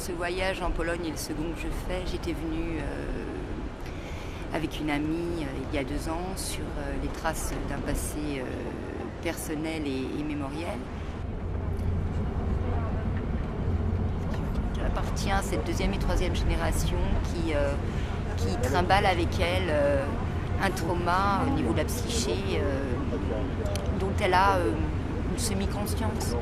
Ce voyage en Pologne est le second que je fais. J'étais venue avec une amie il y a 2 ans sur les traces d'un passé personnel et mémoriel. J'appartiens à cette 2e et 3e génération qui trimballe avec elle un trauma au niveau de la psyché dont elle a une semi-conscience.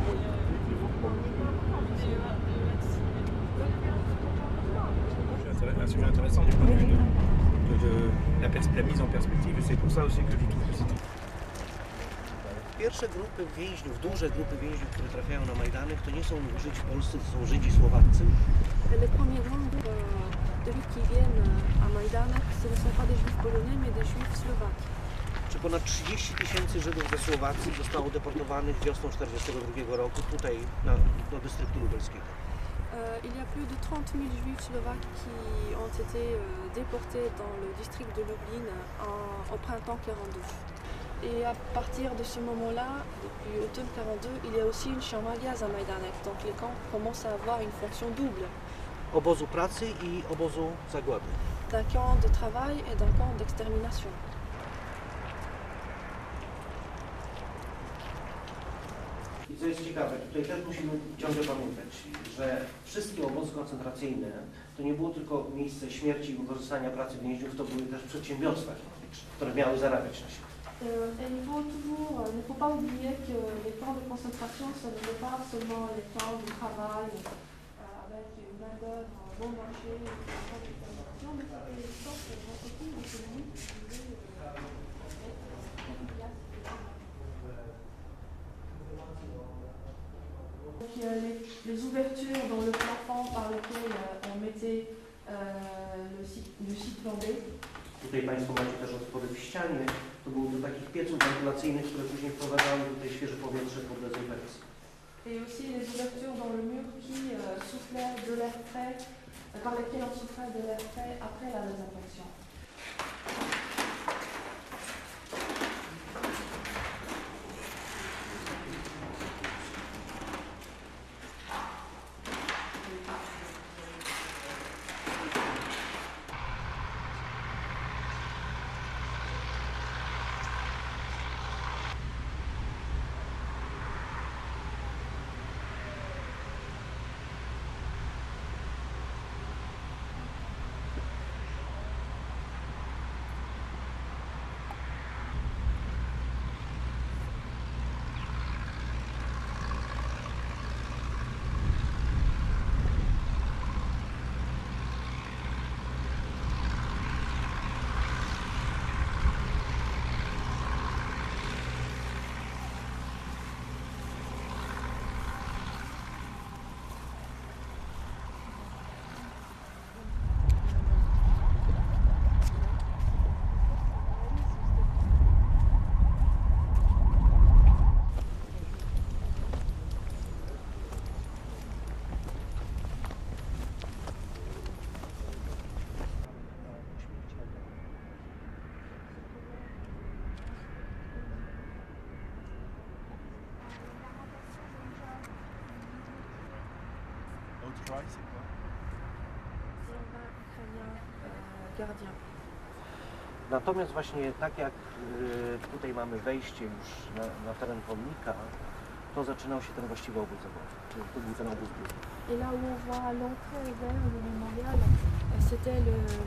Un sujet intéressant du point de vue de la mise en perspective, et c'est pour ça aussi que je trouve que c'est... Pierwsze grupy więźniów, duże grupy więźniów, które trafiają na Majdanek, to nie są Żydzi polscy, to są Żydzi słowaccy. Les premiers grands groupes de juifs qui viennent à Majdanek, ce ne sont pas des juifs polonais, mais des juifs slovaques. Czy ponad 30 000 Żydów ze Słowacji zostało deportowanych wiosną 1942 roku tutaj do dystryktu lubelskiego. Il y a plus de 30 000 juifs slovaques qui ont été déportés dans le district de Lublin au printemps 42. Et à partir de ce moment-là, depuis automne 42, il y a aussi une chambre à gaz à Majdanek. Donc les camps commencent à avoir une fonction double. Obozu pracy i obozu zagłady. D'un camp de travail et d'un camp d'extermination. I co jest ciekawe, tutaj też musimy ciągle pamiętać, że wszystkie obozy koncentracyjne to nie było tylko miejsce śmierci i wykorzystania pracy więźniów, to były też przedsiębiorstwa ekonomiczne, które miały zarabiać na siebie. Et il ne faut pas oublier que les camps de concentration, ce n'est pas seulement les camps de travail avec une main-d'œuvre bon marché, mais c'était des sortes d'entreprises économiques qui voulaient les ouvertures dans le plafond par lequel on mettait le site plombé. Tutaj Państwo macie też otwory w ścianie. To było do takich pieców wentylacyjnych, które później wprowadzały tutaj świeże powietrze pod dezynfekcję. Et aussi les ouvertures dans le mur qui soufflaient de l'air frais, par lesquelles on souffrait de l'air frais après la désinfection. Outcry, c'est quoi? Gardien. Natomiast właśnie tak jak tutaj mamy wejście już na teren pomnika, to zaczynał się ten właściwy obóz zawodowy, czyli to był ten obóz główny. Et là où on voit l'entrée vers le mémorial, c'était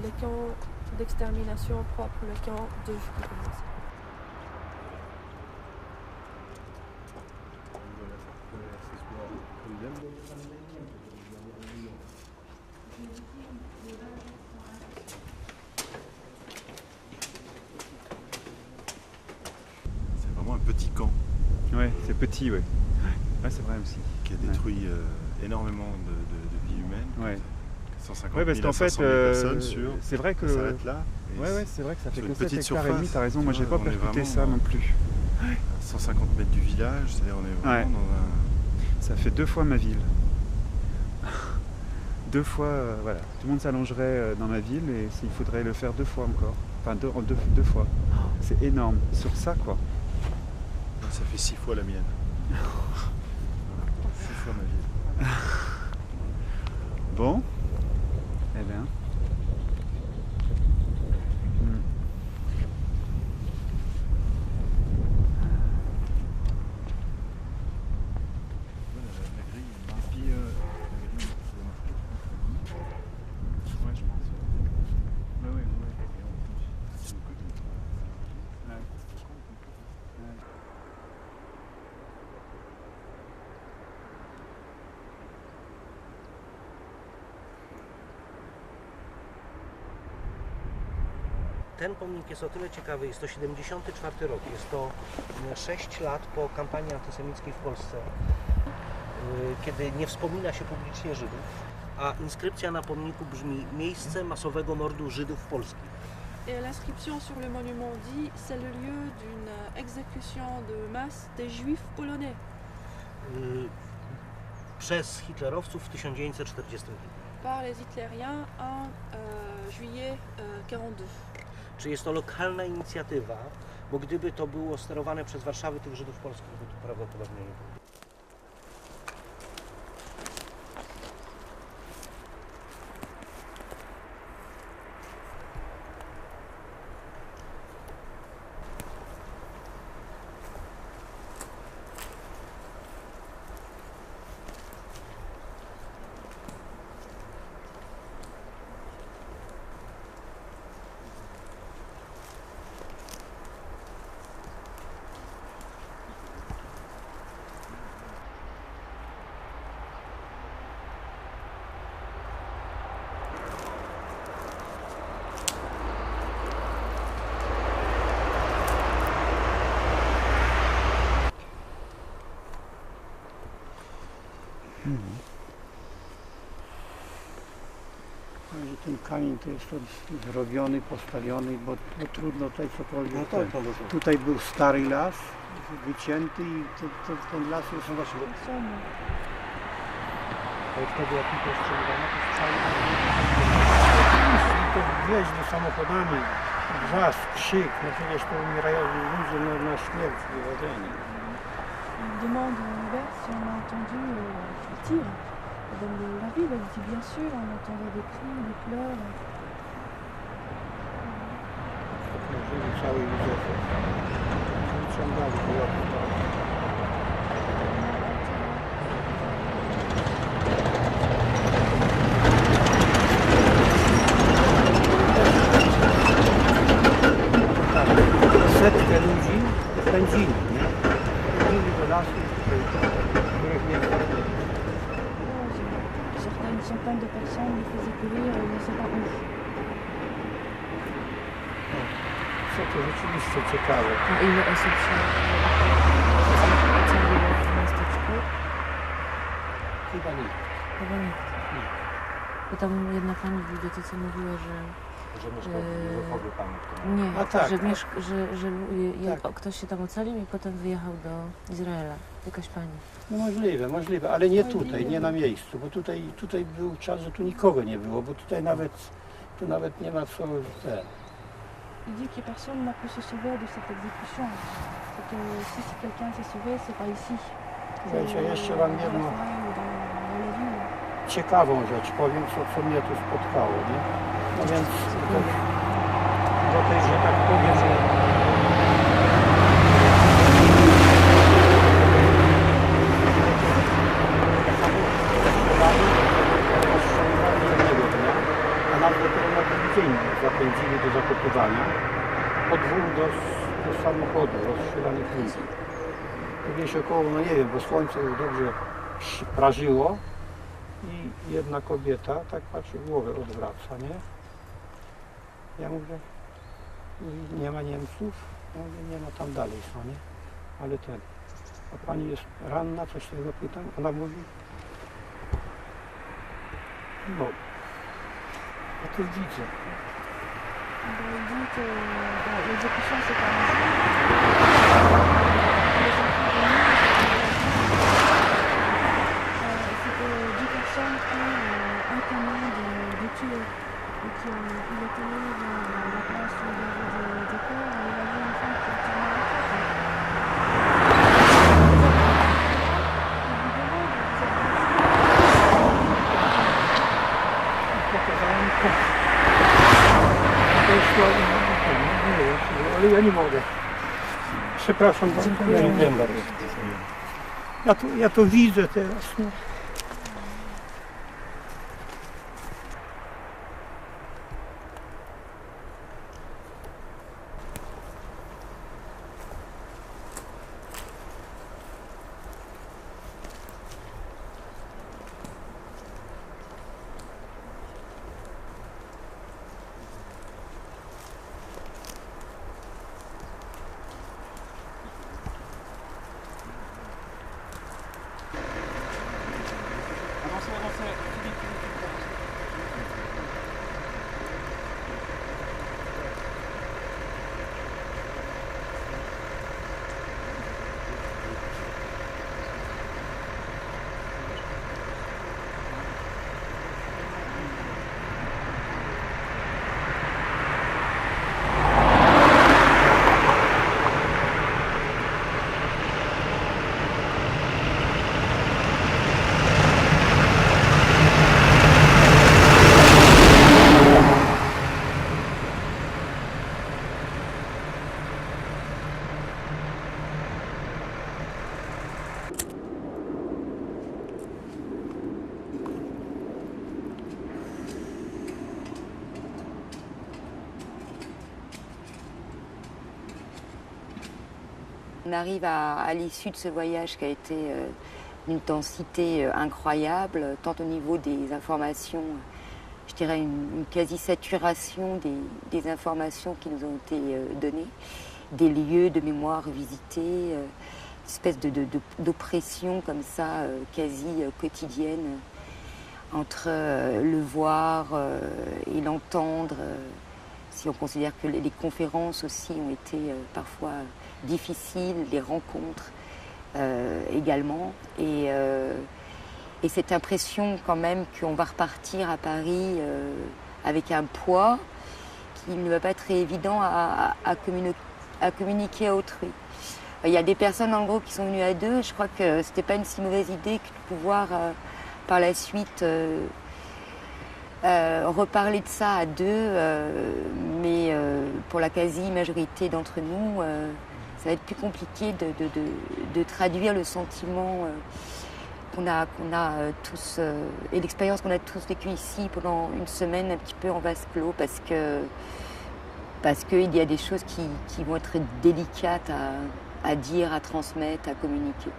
le camp d'extermination propre, le camp de Jugoslawie. C'est vraiment un petit camp. Ouais, c'est petit, ouais. Ouais, c'est vrai aussi. Qui a détruit énormément de vies humaines. Ouais. 150 Ouais, 000 parce qu'en à 500 000 fait, personnes sur. c'est vrai que. Ça s'arrête là. Ouais, c'est vrai que ça fait sur que une 7 petite hectares et demi, surface, t'as raison, moi tu j'ai vois, pas on est percuté vraiment ça non plus. 150 mètres du village, c'est-à-dire on est vraiment dans un. Ça fait 2 fois ma ville. 2 fois, voilà. Tout le monde s'allongerait dans ma ville et il faudrait le faire 2 fois encore. Enfin, deux fois. C'est énorme. Sur ça, quoi. Ça fait 6 fois la mienne. Voilà. 6 fois ma ville. Bon. Eh bien. Ten pomnik jest o tyle ciekawy, jest to 74 rok, jest to 6 lat po kampanii antysemickiej w Polsce, kiedy nie wspomina się publicznie Żydów, a inskrypcja na pomniku brzmi: miejsce masowego mordu Żydów polskich. Et l'inscription sur le monument dit c'est le lieu d'une exécution de masse des juifs polonais. Przez hitlerowców w 1940 roku. Par les hitlériens en juillet 42. Czy jest to lokalna inicjatywa, bo gdyby to było sterowane przez Warszawę, tych Żydów polskich by tu prawdopodobnie nie było. Ten kamień to jest zrobiony, postawiony, bo trudno tutaj cokolwiek. No to tutaj był stary las, wycięty i ten las jest właśnie. Ale wtedy jak mi to strzeliwano, to strzały. To wjeździ samochodami, wrzask, krzyk, no przecież to umierają ludzie na śmierć wywodzeni. Il demande au Hubert si on a entendu le tir. Madame la ville, elle dit bien sûr, on entendait des cris, des pleurs. Żyli cały Józef. Wyciągali go. Setkę ludzi pędzili, nie? Pędzili do lasu, których nie było. Certaines centaines de personnes les faisaient courir, on ne sait pas où. Co to rzeczywiście ciekawe. A ile osób się ocaliło w miasteczku? Chyba nikt. Chyba nikt. Bo tam jedna pani w bibliotece mówiła, że Że mieszkał w Józefowie Pan. nie, A tak, że ktoś się tam ocalił i potem wyjechał do Izraela. Jakaś pani. No możliwe, ale nie tutaj, nie na miejscu, bo tutaj był czas, że tu nikogo nie było, bo tutaj nawet nie ma co te. Il dit que personne n'a pu se sauver de cette exécution. Et que si quelqu'un s'est sauvé, c'est pas ici. Słuchajcie, jeszcze wam jedną Dans la ville. ciekawą rzecz powiem, co mnie tu spotkało, nie? No więc do tej, że tak powiem, a nam dopiero na ten dzień zapędzili do zakopywania, po dwóch do samochodu rozstrzelanych ludzi. Gdzieś około, no nie wiem, bo słońce już dobrze prażyło i jedna kobieta tak patrzy, głowę odwraca, nie? Ja mówię, nie ma Niemców? Ja mówię, nie ma, tam dalej są, nie? Ale ten, a pani jest ranna, coś tego pytam, ona mówi, no, a to widzę. Il dit que l'exécution s'est pas C'était 10 personnes et un camion de tués. Donc il est allé dans la place où il y avait des corps et il a vu une femme qui a tourné la tête. ale ja nie mogę. Przepraszam bardzo. Dziękuję bardzo. Ja to widzę teraz. No. On arrive à l'issue de ce voyage qui a été d'une densité incroyable, tant au niveau des informations, je dirais une quasi-saturation des informations qui nous ont été données, des lieux de mémoire visités, une espèce d'oppression comme ça, quasi quotidienne, entre le voir et l'entendre. Si on considère que les conférences aussi ont été parfois difficiles, les rencontres également. Et cette impression quand même qu'on va repartir à Paris avec un poids qui ne va pas être évident à communiquer à autrui. Il y a des personnes en gros qui sont venues à deux. Je crois que c'était pas une si mauvaise idée que de pouvoir par la suite reparler de ça à deux, mais pour la quasi-majorité d'entre nous, ça va être plus compliqué de traduire le sentiment qu'on a tous, et l'expérience qu'on a tous vécue ici pendant une semaine un petit peu en vase clos, parce qu'il y a des choses qui vont être délicates à dire, à transmettre, à communiquer.